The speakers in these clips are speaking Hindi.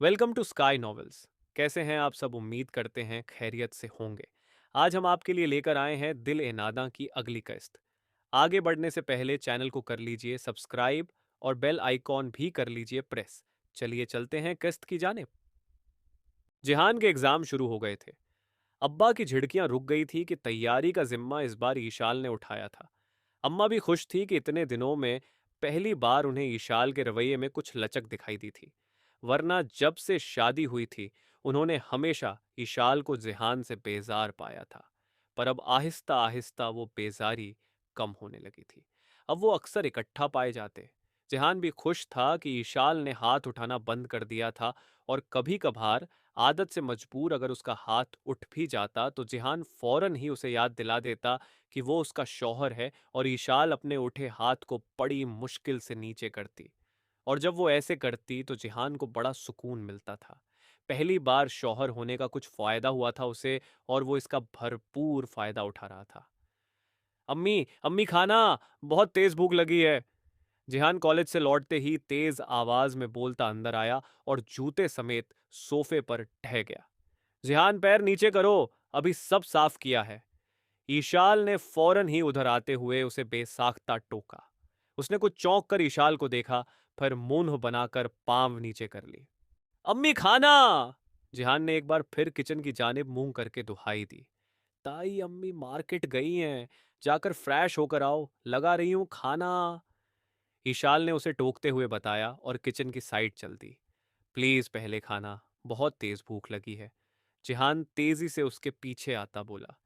Welcome to sky novels. कैसे हैं आप सब? उम्मीद करते हैं खैरियत से होंगे। आज हम आपके लिए लेकर आए हैं दिल ए नादा की अगली किस्त। आगे बढ़ने से पहले चैनल को कर लीजिए सब्सक्राइब और बेल आइकॉन भी कर लीजिए प्रेस। चलिए चलते हैं किस्त की जानिब। जिहान के एग्जाम शुरू हो गए थे। अब्बा की झिड़कियां रुक गई थी कि तैयारी का जिम्मा इस बार ईशाल ने उठाया था। अम्मा भी खुश थी कि इतने दिनों में पहली बार उन्हें ईशाल के रवैये में कुछ लचक दिखाई दी थी। वरना जब से शादी हुई थी उन्होंने हमेशा ईशाल को जिहान से बेजार पाया था। पर अब आहिस्ता आहिस्ता वो बेजारी कम होने लगी थी। अब वो अक्सर इकट्ठा पाए जाते। जिहान भी खुश था कि ईशाल ने हाथ उठाना बंद कर दिया था, और कभी कभार आदत से मजबूर अगर उसका हाथ उठ भी जाता तो जिहान फौरन ही उसे याद दिला देता कि वो उसका शौहर है, और ईशाल अपने उठे हाथ को बड़ी मुश्किल से नीचे करती। और जब वो ऐसे करती तो जिहान को बड़ा सुकून मिलता था। पहली बार शौहर होने का कुछ फायदा हुआ था उसे, और वो इसका भरपूर फायदा उठा रहा था। अम्मी अम्मी खाना, बहुत तेज भूख लगी है। जिहान कॉलेज से लौटते ही तेज आवाज में बोलता अंदर आया और जूते समेत सोफे पर ढह गया। जिहान पैर नीचे करो, अभी सब साफ किया है। ईशाल ने फौरन ही उधर आते हुए उसे बेसाख्ता टोका। उसने कुछ चौंक कर ईशाल को देखा, फिर मुंह बनाकर पांव नीचे कर ली। अम्मी खाना! जिहान ने एक बार फिर किचन की जानिब मुंह करके दुहाई दी। ताई अम्मी मार्केट गई हैं, जाकर फ्रेश होकर आओ, लगा रही हूं खाना। ईशाल ने उसे टोकते हुए बताया और किचन की साइड चल दी। प्लीज पहले खाना, बहुत तेज भूख लगी है। जिहान तेजी से उसके पीछे आता बोला।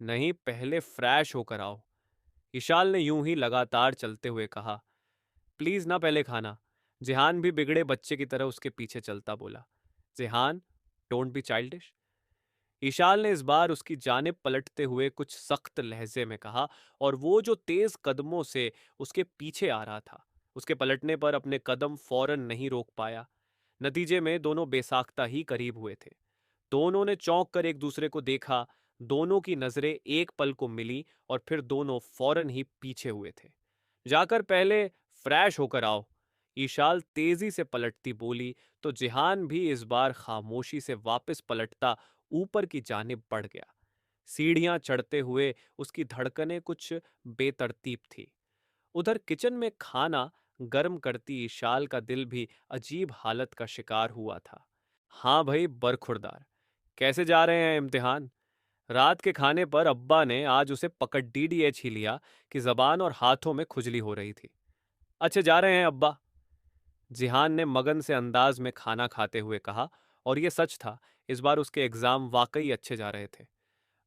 नहीं, पहले फ्रेश होकर आओ। ईशाल ने यूं ही लगातार चलते हुए कहा। प्लीज ना, पहले खाना। जिहान भी बिगड़े बच्चे की तरह उसके पीछे चलता बोला। जिहान, डोंट बी चाइल्डिश। ईशाल ने इस बार उसकी जानिब पलटते हुए कुछ सख्त लहजे में कहा, और वो जो तेज कदमों से उसके पीछे आ रहा था, उसके पलटने पर अपने कदम फौरन नहीं रोक पाया। नतीजे में दोनों बेसाख्ता ही करीब हुए थे। दोनों ने चौंक कर एक दूसरे को देखा। दोनों की नजरें एक पल को मिली और फिर दोनों फौरन ही पीछे हुए थे। जाकर पहले फ्रेश होकर आओ। ईशाल तेजी से पलटती बोली तो जिहान भी इस बार खामोशी से वापस पलटता ऊपर की जानिब बढ़ गया। सीढ़ियां चढ़ते हुए उसकी धड़कनें कुछ बेतरतीब थी। उधर किचन में खाना गर्म करती ईशाल का दिल भी अजीब हालत का शिकार हुआ था। हाँ भाई, बरखुरदार, कैसे जा रहे हैं इम्तिहान? रात के खाने पर अब्बा ने आज उसे पकड़ डीडीएच ही लिया कि जबान और हाथों में खुजली हो रही थी। अच्छे जा रहे हैं अब्बा, जिहान ने मगन से अंदाज में खाना खाते हुए कहा। और ये सच था, इस बार उसके एग्जाम वाकई अच्छे जा रहे थे।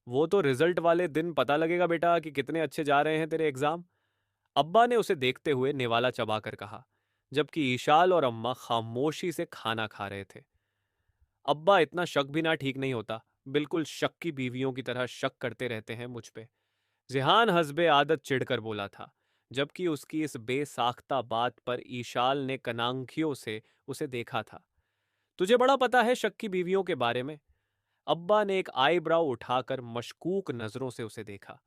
वो तो रिजल्ट वाले दिन पता लगेगा बेटा कि कितने अच्छे जा रहे हैं तेरे एग्जाम। अब्बा ने उसे देखते हुए निवाला चबाकर कहा, जबकि ईशाल और अम्मा खामोशी से खाना खा रहे थे। अब्बा, इतना शक भी ना ठीक नहीं होता। बिल्कुल शक की बीवियों की तरह शक करते रहते हैं मुझ पे। जिहान हस्बे आदत चिढ़कर बोला था, जबकि उसकी इस बेसाख्ता बात पर ईशाल ने कनांखियों से उसे देखा था। तुझे बड़ा पता है शक की बीवियों के बारे में। अब्बा ने एक आईब्राउ उठाकर मशकूक नजरों से उसे देखा।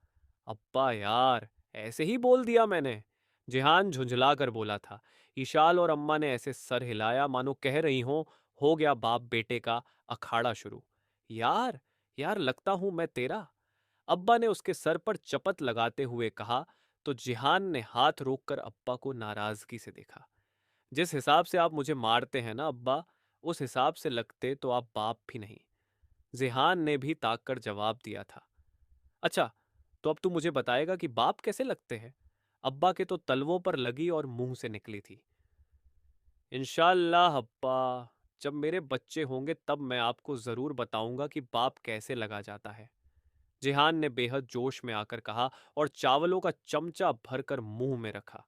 अब्बा यार, ऐसे ही बोल दिया मैंने, जिहान झुंझला कर बोला था। ईशाल और अम्मा ने ऐसे सर हिलाया मानो कह रही हो गया बाप बेटे का अखाड़ा शुरू। यार, यार लगता हूं मैं तेरा, अब्बा ने उसके सर पर चपत लगाते हुए कहा। तो जिहान ने हाथ रोककर अब्बा को नाराजगी से देखा। जिस हिसाब से आप मुझे मारते हैं ना अब्बा, उस हिसाब से लगते तो आप बाप भी नहीं। जिहान ने भी ताक कर जवाब दिया था। अच्छा, तो अब तू मुझे बताएगा कि बाप कैसे लगते हैं? अब्बा के तो तलवों पर लगी और मुंह से निकली थी। इंशाल्लाह अब्बा, जब मेरे बच्चे होंगे तब मैं आपको जरूर बताऊंगा कि बाप कैसे लगा जाता है, जिहान ने बेहद जोश में आकर कहा और चावलों का चमचा भरकर मुंह में रखा।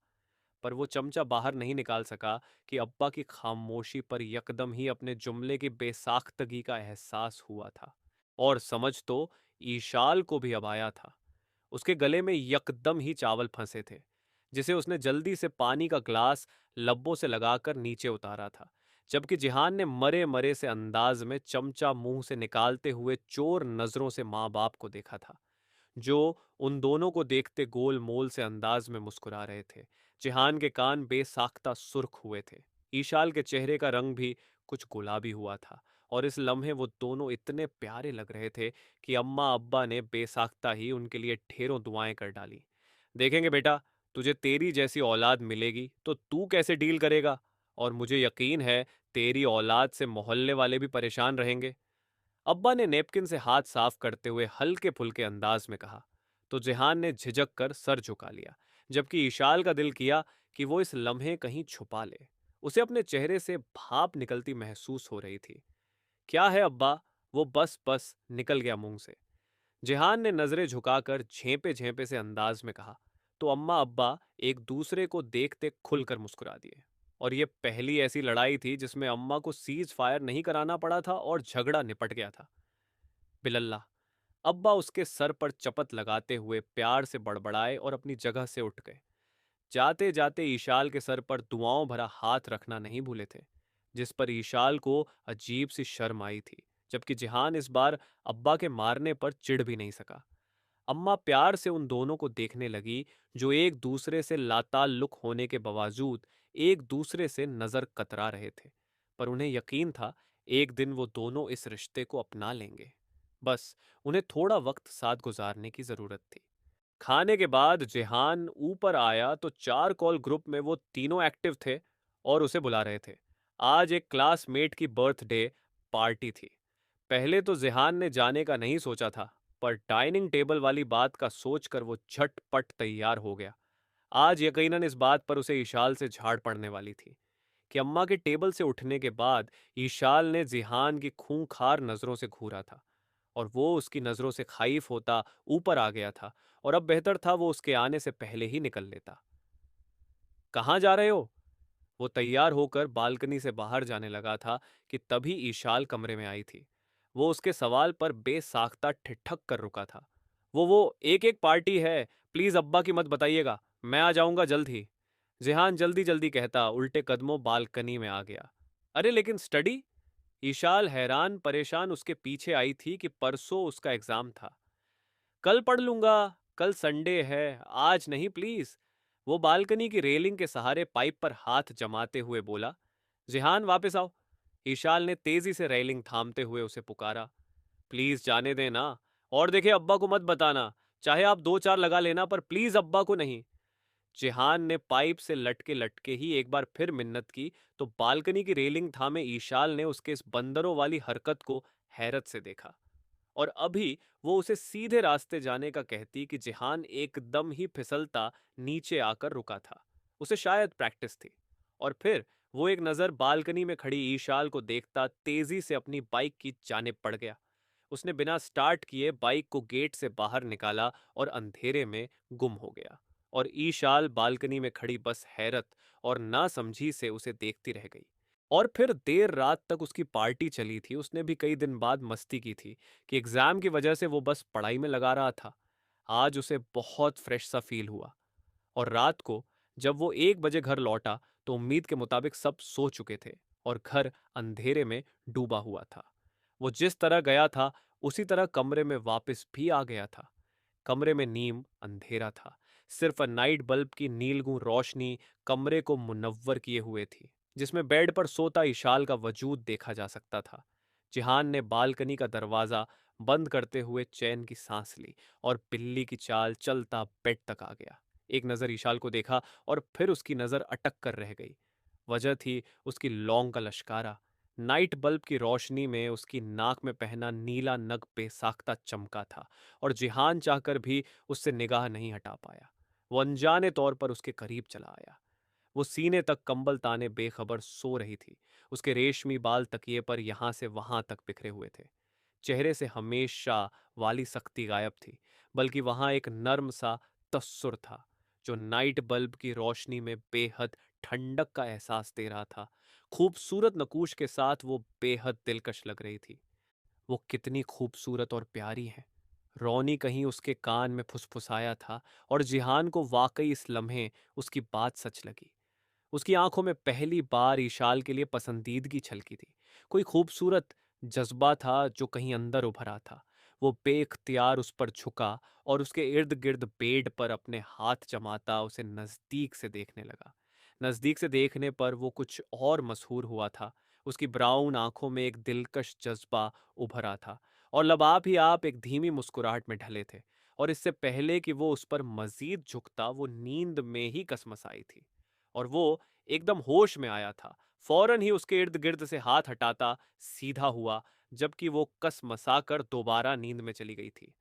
पर वो चमचा बाहर नहीं निकाल सका कि अब्बा की खामोशी पर यकदम ही अपने जुमले की बेसाख्तगी का एहसास हुआ था। और समझ तो ईशाल को भी अब आया था। उसके गले में यकदम ही चावल फंसे थे, जिसे उसने जल्दी से पानी का ग्लास लब्बों से लगाकर नीचे उतारा था, जबकि जिहान ने मरे मरे से अंदाज में चमचा मुंह से निकालते हुए चोर नजरों से माँ बाप को देखा था, जो उन दोनों को देखते गोल मोल से अंदाज में मुस्कुरा रहे थे। जिहान के कान बेसाख्ता सुर्ख हुए थे। ईशाल के चेहरे का रंग भी कुछ गुलाबी हुआ था और इस लम्हे वो दोनों इतने प्यारे लग रहे थे कि अम्मा अब्बा ने बेसाख्ता ही उनके लिए ढेरों दुआएं कर डाली। देखेंगे बेटा, तुझे तेरी जैसी औलाद मिलेगी तो तू कैसे डील करेगा, और मुझे यकीन है तेरी औलाद से मोहल्ले वाले भी परेशान रहेंगे। अब्बा ने नेपकिन से हाथ साफ करते हुए हल्के फुल्के अंदाज में कहा, तो जिहान ने झिझक कर सर झुका लिया, जबकि ईशाल का दिल किया कि वो इस लम्हे कहीं छुपा ले। उसे अपने चेहरे से भाप निकलती महसूस हो रही थी। क्या है अब्बा? वो बस बस निकल गया मुंह से। जिहान ने नजरें झुकाकर झेंपे झेंपे से अंदाज में कहा, तो अम्मा अब्बा एक दूसरे को देखते खुलकर मुस्कुरा दिए। और ये पहली ऐसी लड़ाई थी जिसमें अम्मा को सीज फायर नहीं कराना पड़ा था और झगड़ा निपट गया था। बिलल्ला, अब्बा उसके सर पर चपत लगाते हुए प्यार से बड़बड़ाए और अपनी जगह से उठ गए। जाते जाते ईशाल के सर पर दुआओं भरा हाथ रखना नहीं भूले थे, जिस पर ईशाल को अजीब सी शर्म आई थी, जबकि जिहान इस बार अब्बा के मारने पर चिढ़ भी नहीं सका। अम्मा प्यार से उन दोनों को देखने लगी, जो एक दूसरे से लाताल्लुक होने के बावजूद एक दूसरे से नजर कतरा रहे थे, पर उन्हें यकीन था एक दिन वो दोनों इस रिश्ते को अपना लेंगे। बस उन्हें थोड़ा वक्त साथ गुजारने की जरूरत थी। खाने के बाद जेहान ऊपर आया तो चार कॉल ग्रुप में वो तीनों एक्टिव थे और उसे बुला रहे थे। आज एक क्लासमेट की बर्थडे पार्टी थी। पहले तो जेहान ने जाने का नहीं सोचा था, पर डाइनिंग टेबल वाली बात का सोचकर वो झटपट तैयार हो गया। आज यकीनन इस बात पर उसे ईशाल से झाड़ पड़ने वाली थी कि अम्मा के टेबल से उठने के बाद ईशाल ने जिहान की खूंखार नजरों से घूरा था, और वो उसकी नजरों से खाइफ होता ऊपर आ गया था, और अब बेहतर था वो उसके आने से पहले ही निकल लेता। कहाँ जा रहे हो? वो तैयार होकर बालकनी से बाहर जाने लगा था कि तभी ईशाल कमरे में आई थी। वो उसके सवाल पर बेसाख्ता ठिठक कर रुका था। वो एक एक पार्टी है, प्लीज अब्बा की मत बताइएगा, मैं आ जाऊंगा जल्द ही। जिहान जल्दी जल्दी कहता उल्टे कदमों बालकनी में आ गया। अरे लेकिन स्टडी? ईशाल हैरान परेशान उसके पीछे आई थी कि परसों उसका एग्जाम था। कल पढ़ लूंगा, कल संडे है, आज नहीं प्लीज। वो बालकनी की रेलिंग के सहारे पाइप पर हाथ जमाते हुए बोला। जिहान वापस आओ। ईशाल ने तेजी से रेलिंग थामते हुए उसे पुकारा। प्लीज जाने देना, और देखे अब्बा को मत बताना, चाहे आप दो चार लगा लेना, पर प्लीज अब्बा को नहीं। जिहान ने पाइप से लटके लटके ही एक बार फिर मिन्नत की, तो बालकनी की रेलिंग थामे ईशाल ने उसके इस बंदरों वाली हरकत को हैरत से देखा। और अभी वो उसे सीधे रास्ते जाने का कहती कि जिहान एकदम ही फिसलता नीचे आकर रुका था। उसे शायद प्रैक्टिस थी। और फिर वो एक नजर बालकनी में खड़ी ईशाल को देखता तेजी से अपनी बाइक की जानिब पड़ गया। उसने बिना स्टार्ट किए बाइक को गेट से बाहर निकाला और अंधेरे में गुम हो गया। और ईशाल बालकनी में खड़ी बस हैरत और नासमझी से उसे देखती रह गई। और फिर देर रात तक उसकी पार्टी चली थी। उसने भी कई दिन बाद मस्ती की थी कि एग्जाम की वजह से वो बस पढ़ाई में लगा रहा था। आज उसे बहुत फ्रेश सा फील हुआ। और रात को जब वो 1 बजे घर लौटा तो उम्मीद के मुताबिक सब सो चुके थे और घर अंधेरे में डूबा हुआ था। वो जिस तरह गया था उसी तरह कमरे में वापस भी आ गया था। कमरे में नीम अंधेरा था। सिर्फ नाइट बल्ब की नीलगू रोशनी कमरे को मुनव्वर किए हुए थी, जिसमें बेड पर सोता इशाल का वजूद देखा जा सकता था। जिहान ने बालकनी का दरवाजा बंद करते हुए चैन की सांस ली और बिल्ली की चाल चलता बेड तक आ गया। एक नजर ईशाल को देखा और फिर उसकी नजर अटक कर रह गई। वजह थी उसकी लौंग का लश्कारा। नाइट बल्ब की रोशनी में उसकी नाक में पहना नीला नग बेसाख्ता चमका था, और जिहान चाहकर भी उससे निगाह नहीं हटा पाया। वो अनजाने तौर पर उसके करीब चला आया। वो सीने तक कंबल ताने बेखबर सो रही थी। उसके रेशमी बाल तकिए पर यहां से वहां तक बिखरे हुए थे। चेहरे से हमेशा वाली सख्ती गायब थी, बल्कि वहां एक नर्म सा तस्सुर था, जो नाइट बल्ब की रोशनी में बेहद ठंडक का एहसास दे रहा था। खूबसूरत नकूश के साथ वो बेहद दिलकश लग रही थी। वो कितनी खूबसूरत और प्यारी है, रौनी कहीं उसके कान में फुसफुसाया था, और जिहान को वाकई इस लम्हे उसकी बात सच लगी। उसकी आंखों में पहली बार ईशाल के लिए पसंदीदगी छलकी थी। कोई खूबसूरत जज्बा था जो कहीं अंदर उभरा था। वो बेख्तियार उस पर झुका और उसके इर्द गिर्द बेड पर अपने हाथ जमाता उसे नजदीक से देखने लगा। नजदीक से देखने पर वो कुछ और मशहूर हुआ था। उसकी ब्राउन आंखों में एक दिलकश जज्बा उभरा था और लबाब ही आप एक धीमी मुस्कुराहट में ढले थे। और इससे पहले कि वो उस पर मजीद झुकता, वो नींद में ही कसमसाई थी और वो एकदम होश में आया था। फौरन ही उसके इर्द गिर्द से हाथ हटाता सीधा हुआ, जबकि वो कसमसा कर दोबारा नींद में चली गई थी।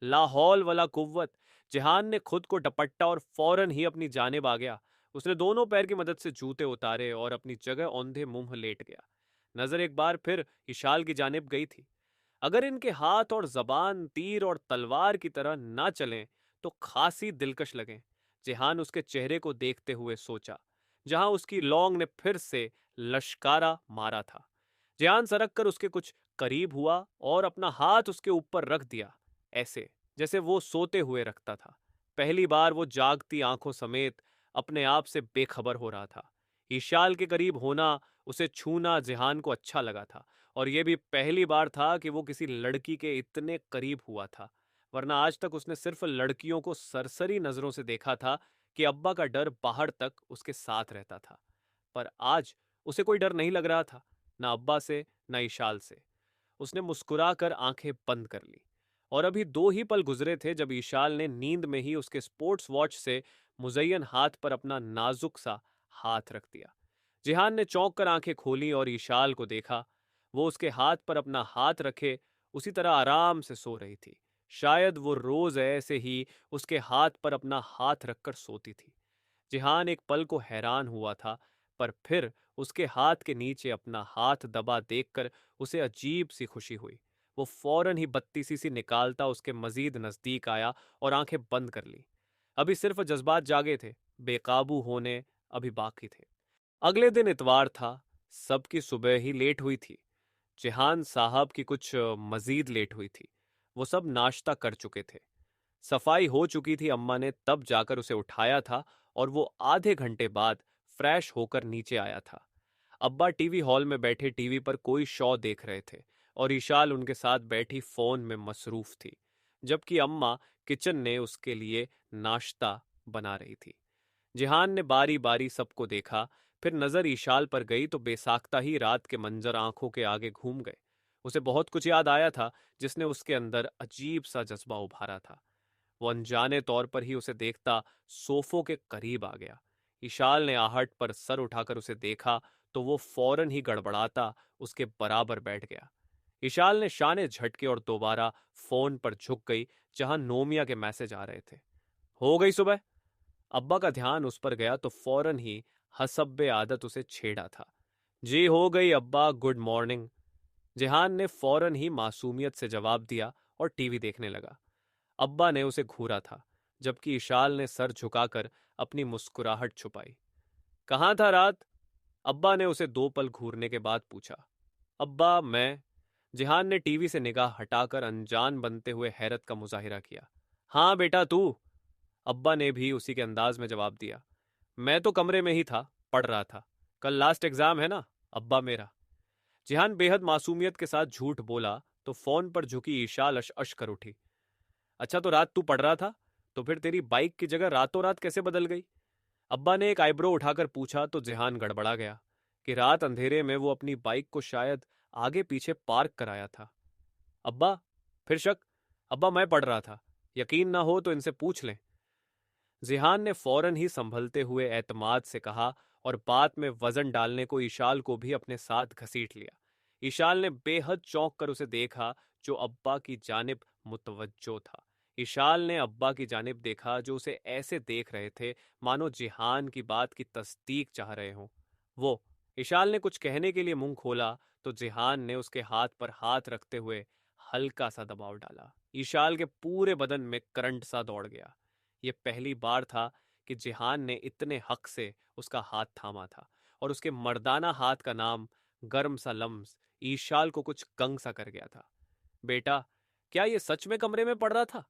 लाहौल वाला कुव्वत! जिहान ने खुद को डपट्टा और फौरन ही अपनी जानिब आ गया। उसने दोनों पैर की मदद से जूते उतारे और अपनी जगह औंधे मुंह लेट गया। नजर एक बार फिर इशाल की जानिब गई थी। अगर इनके हाथ और जबान तीर और तलवार की तरह ना चलें तो खासी दिलकश लगें। जिहान उसके चेहरे को देखते हुए सोचा, जहां उसकी लौंग ने फिर से लश्कारा मारा था। जिहान सरक कर उसके कुछ करीब हुआ और अपना हाथ उसके ऊपर रख दिया, ऐसे जैसे वो सोते हुए रखता था। पहली बार वो जागती आंखों समेत अपने आप से बेखबर हो रहा था। ईशाल के करीब होना, उसे छूना जिहान को अच्छा लगा था और यह भी पहली बार था कि वो किसी लड़की के इतने करीब हुआ था। वरना आज तक उसने सिर्फ लड़कियों को सरसरी नजरों से देखा था कि अब्बा का डर बाहर तक उसके साथ रहता था। पर आज उसे कोई डर नहीं लग रहा था, ना अब्बा से ना ईशाल से। उसने मुस्कुराकर आंखें बंद कर ली और अभी 2 ही पल गुजरे थे जब ईशाल ने नींद में ही उसके स्पोर्ट्स वॉच से मुजय्यन हाथ पर अपना नाजुक सा हाथ रख दिया। जिहान ने चौंक कर आंखें खोली और ईशाल को देखा। वो उसके हाथ पर अपना हाथ रखे उसी तरह आराम से सो रही थी। शायद वो रोज ऐसे ही उसके हाथ पर अपना हाथ रखकर सोती थी। जिहान एक पल को हैरान हुआ था, पर फिर उसके हाथ के नीचे अपना हाथ दबा देखकर उसे अजीब सी खुशी हुई। वो फौरन ही बत्तीसी सी निकालता उसके मजीद नजदीक आया और आंखें बंद कर ली। अभी सिर्फ जज्बात जागे थे, बेकाबू होने अभी बाकी थे। अगले दिन इतवार था। सबकी सुबह ही लेट हुई थी। जिहान साहब की कुछ मजीद लेट हुई थी। वो सब नाश्ता कर चुके थे। सफाई हो चुकी थी, अम्मा ने तब जाकर उसे उठाया था और वो आधे घंटे बाद फ्रेश होकर नीचे आया था। अब्बा टीवी हॉल में बैठे टीवी पर कोई शो देख रहे थे और ईशाल उनके साथ बैठी फोन में मसरूफ थी, जबकि अम्मा किचन ने उसके लिए नाश्ता बना रही थी। जिहान ने बारी बारी सबको देखा, फिर नजर ईशाल पर गई तो बेसाख्ता ही रात के मंजर आंखों के आगे घूम गए। उसे बहुत कुछ याद आया था जिसने उसके अंदर अजीब सा जज्बा उभारा था। वो अनजाने तौर पर ही उसे देखता सोफों के करीब आ गया। ईशाल ने आहट पर सर उठाकर उसे देखा तो वो फौरन ही गड़बड़ाता उसके बराबर बैठ गया। ईशाल ने शाने झटके और दोबारा फोन पर झुक गई, जहां नोमिया के मैसेज आ रहे थे। हो गई सुबह? अब्बा का ध्यान उस पर गया तो फौरन ही हसब्बे आदत उसे छेड़ा था। जी हो गई अब्बा, गुड मॉर्निंग। जिहान ने फौरन ही मासूमियत से जवाब दिया और टीवी देखने लगा। अब्बा ने उसे घूरा था, जबकि इशाल ने सर झुकाकर अपनी मुस्कुराहट छुपाई। कहाँ था रात? अब्बा ने उसे 2 पल घूरने के बाद पूछा। अब्बा, मैं। जिहान ने टीवी से निगाह हटाकर अनजान बनते हुए हैरत का मुजाहिरा किया। हाँ बेटा, तू? अब्बा ने भी उसी के अंदाज में जवाब दिया। मैं तो कमरे में ही था, पढ़ रहा था। कल लास्ट एग्जाम है ना अब्बा मेरा। जिहान बेहद मासूमियत के साथ झूठ बोला तो फोन पर झुकी ईशाल अश अश कर उठी। अच्छा, तो रात तू पढ़ रहा था, तो फिर तेरी बाइक की जगह रातों रात कैसे बदल गई? अब्बा ने एक आईब्रो उठाकर पूछा तो जिहान गड़बड़ा गया कि रात अंधेरे में वो अपनी बाइक को शायद आगे पीछे पार्क कराया था। अब्बा, फिर शक? अब्बा, मैं पढ़ रहा था, यकीन ना हो तो इनसे पूछ लें। जिहान ने फौरन ही संभलते हुए एतमाद से कहा और बात में वजन डालने को ईशाल को भी अपने साथ घसीट लिया। ईशाल ने बेहद चौंक कर उसे देखा, जो अब्बा की जानिब मुतवज्जो था। ईशाल ने अब्बा की जानिब देखा, जो उसे ऐसे देख रहे थे मानो जिहान की बात की तस्दीक चाह रहे हों। वो ईशाल ने कुछ कहने के लिए मुंह खोला तो जिहान ने उसके हाथ पर हाथ रखते हुए हल्का सा दबाव डाला। ईशाल के पूरे बदन में करंट सा दौड़ गया। ये पहली बार था कि जिहान ने इतने हक से उसका हाथ थामा था और उसके मर्दाना हाथ का नाम, गर्म सा लम्स, ईशाल को कुछ गंग सा कर गया था। बेटा, क्या ये सच में कमरे में पड़ रहा था?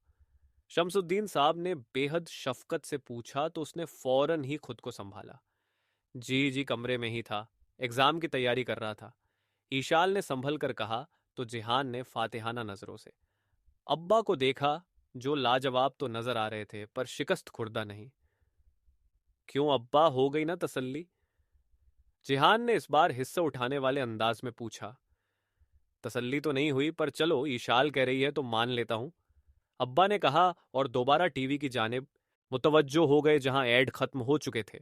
शमसुद्दीन साहब ने बेहद शफकत से पूछा तो उसने फौरन ही खुद को संभाला। जी जी, कमरे में ही था, एग्जाम की तैयारी कर रहा था। ईशाल ने संभल कर कहा तो जिहान ने फातिहाना नजरों से अब्बा को देखा, जो लाजवाब तो नजर आ रहे थे पर शिकस्त खुर्दा नहीं। क्यों अब्बा, हो गई ना तसल्ली? जिहान ने इस बार हिस्सा उठाने वाले अंदाज में पूछा। तसल्ली तो नहीं हुई, पर चलो ईशाल कह रही है तो मान लेता हूं, अब्बा ने कहा और दोबारा टीवी की जानिब मुतवज्जो हो गए जहां ऐड खत्म हो चुके थे।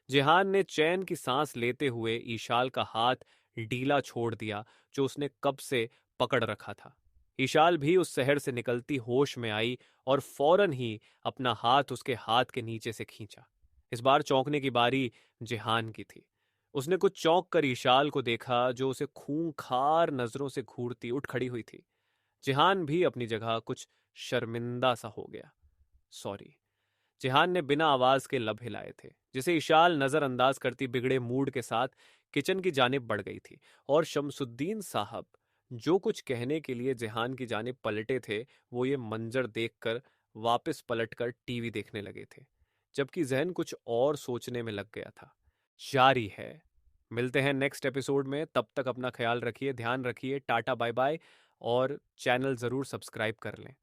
जिहान ने चैन की सांस लेते हुए ईशाल का हाथ ढीला छोड़ दिया जो उसने कब से पकड़ रखा था। ईशाल भी उस शहर से निकलती होश में आई और फौरन ही अपना हाथ उसके हाथ के नीचे से खींचा। इस बार चौंकने की बारी जिहान की थी। उसने कुछ चौंक कर ईशाल को देखा जो उसे खूंखार नजरों से घूरती उठ खड़ी हुई थी। जिहान भी अपनी जगह कुछ शर्मिंदा सा हो गया। सॉरी। जिहान ने बिना आवाज के लब हिलाए थे, जिसे इशाल नजरअंदाज करती बिगड़े मूड के साथ किचन की जानिब बढ़ गई थी। और शमसुद्दीन साहब जो कुछ कहने के लिए जिहान की जानिब पलटे थे, वो ये मंजर देखकर वापस पलटकर टीवी देखने लगे थे, जबकि जहन कुछ और सोचने में लग गया था। जारी है। मिलते हैं नेक्स्ट एपिसोड में, तब तक अपना ख्याल रखिए, ध्यान रखिए, टाटा बाय बाय। और चैनल ज़रूर सब्सक्राइब कर लें।